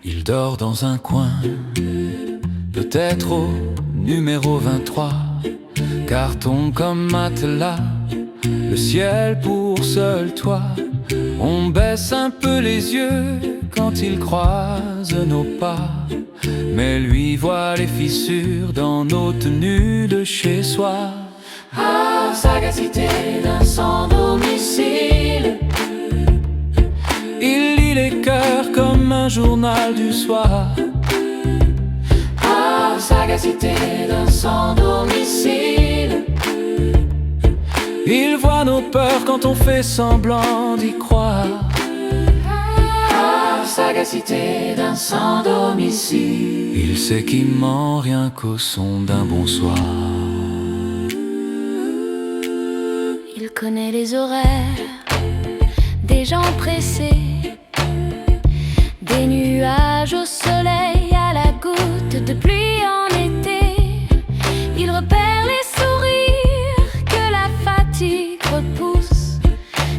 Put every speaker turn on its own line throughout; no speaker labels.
Il dort dans un coin, peut-être au numéro 23. Carton comme matelas, le ciel pour seul toit. On baisse un peu les yeux quand il croise nos pas, mais lui voit les fissures dans nos tenues de chez soi.
Ah, sagacité d'un sans domicile.
Il lit les cœurs comme un journal du soir.
Ah, sagacité d'un sans domicile.
Il voit nos peurs quand on fait semblant d'y croire.
Ah, sagacité d'un sans domicile.
Il sait qu'il ment rien qu'au son d'un bonsoir.
Il connaît les horaires des gens pressés, des nuages au soleil, à la goutte de pluie en été. Il repère les sourires que la fatigue repousse.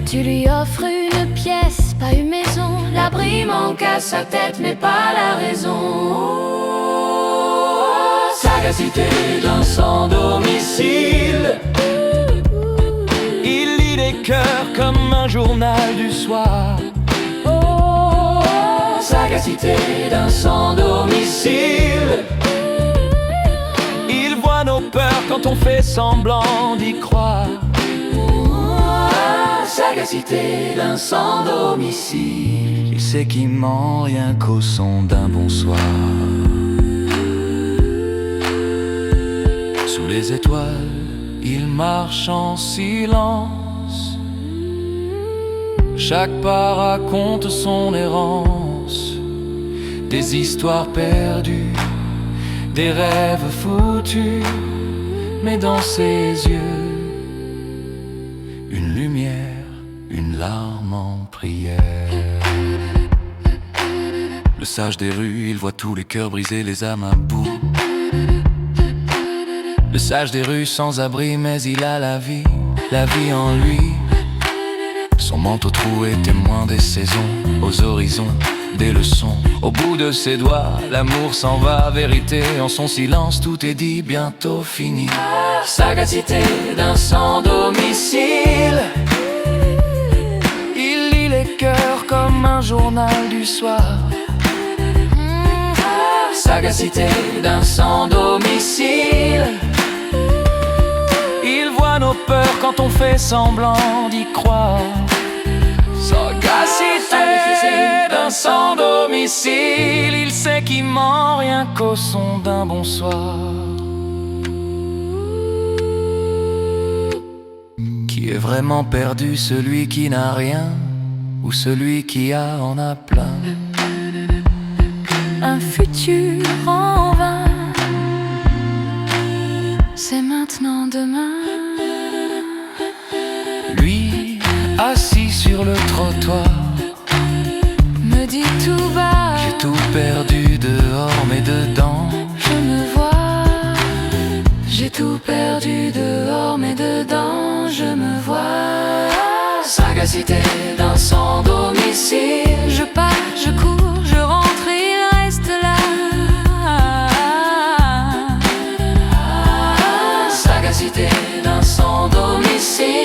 Tu lui offres une pièce, pas une maison.
L'abri manque à sa tête, mais pas la raison. Sagacité d'un sans domicile.
Il lit les cœurs comme un journal du soir.
Oh, sagacité d'un sans domicile.
Il voit nos peurs quand on fait semblant d'y croire.
Sagacité d'un sans domicile.
Il sait qu'il ment rien qu'au son d'un bonsoir. Sous les étoiles, il marche en silence. Chaque pas raconte son errance, des histoires perdues, des rêves foutus. Mais dans ses yeux, une lumière, une larme en prière. Le sage des rues, il voit tous les cœurs brisés, les âmes à bout. Le sage des rues sans abri, mais il a la vie en lui. Son manteau troué, témoin des saisons, aux horizons, des leçons. Au bout de ses doigts, l'amour s'en va, vérité. En son silence, tout est dit, bientôt fini.
Sagacité d'un sans domicile.
Il lit les cœurs comme un journal du soir.
Sagacité d'un sans domicile.
Il voit nos peurs quand on fait semblant d'y croire. Sagacité d'un sans domicile. Il sait qu'il ment rien qu'au son d'un bonsoir. Qui est vraiment perdu, celui qui n'a rien ou celui qui en a plein?
Un futur en vain, c'est maintenant, demain.
Lui, assis sur le trottoir,
Me dit tout bas,
j'ai tout perdu dehors, mais dedans
je me vois. J'ai tout perdu dehors, mais dedans je me vois.
Sagacité d'un sans domicile.
Je pars, je cours, je rentre et il reste là.
Sagacité d'un sans domicile.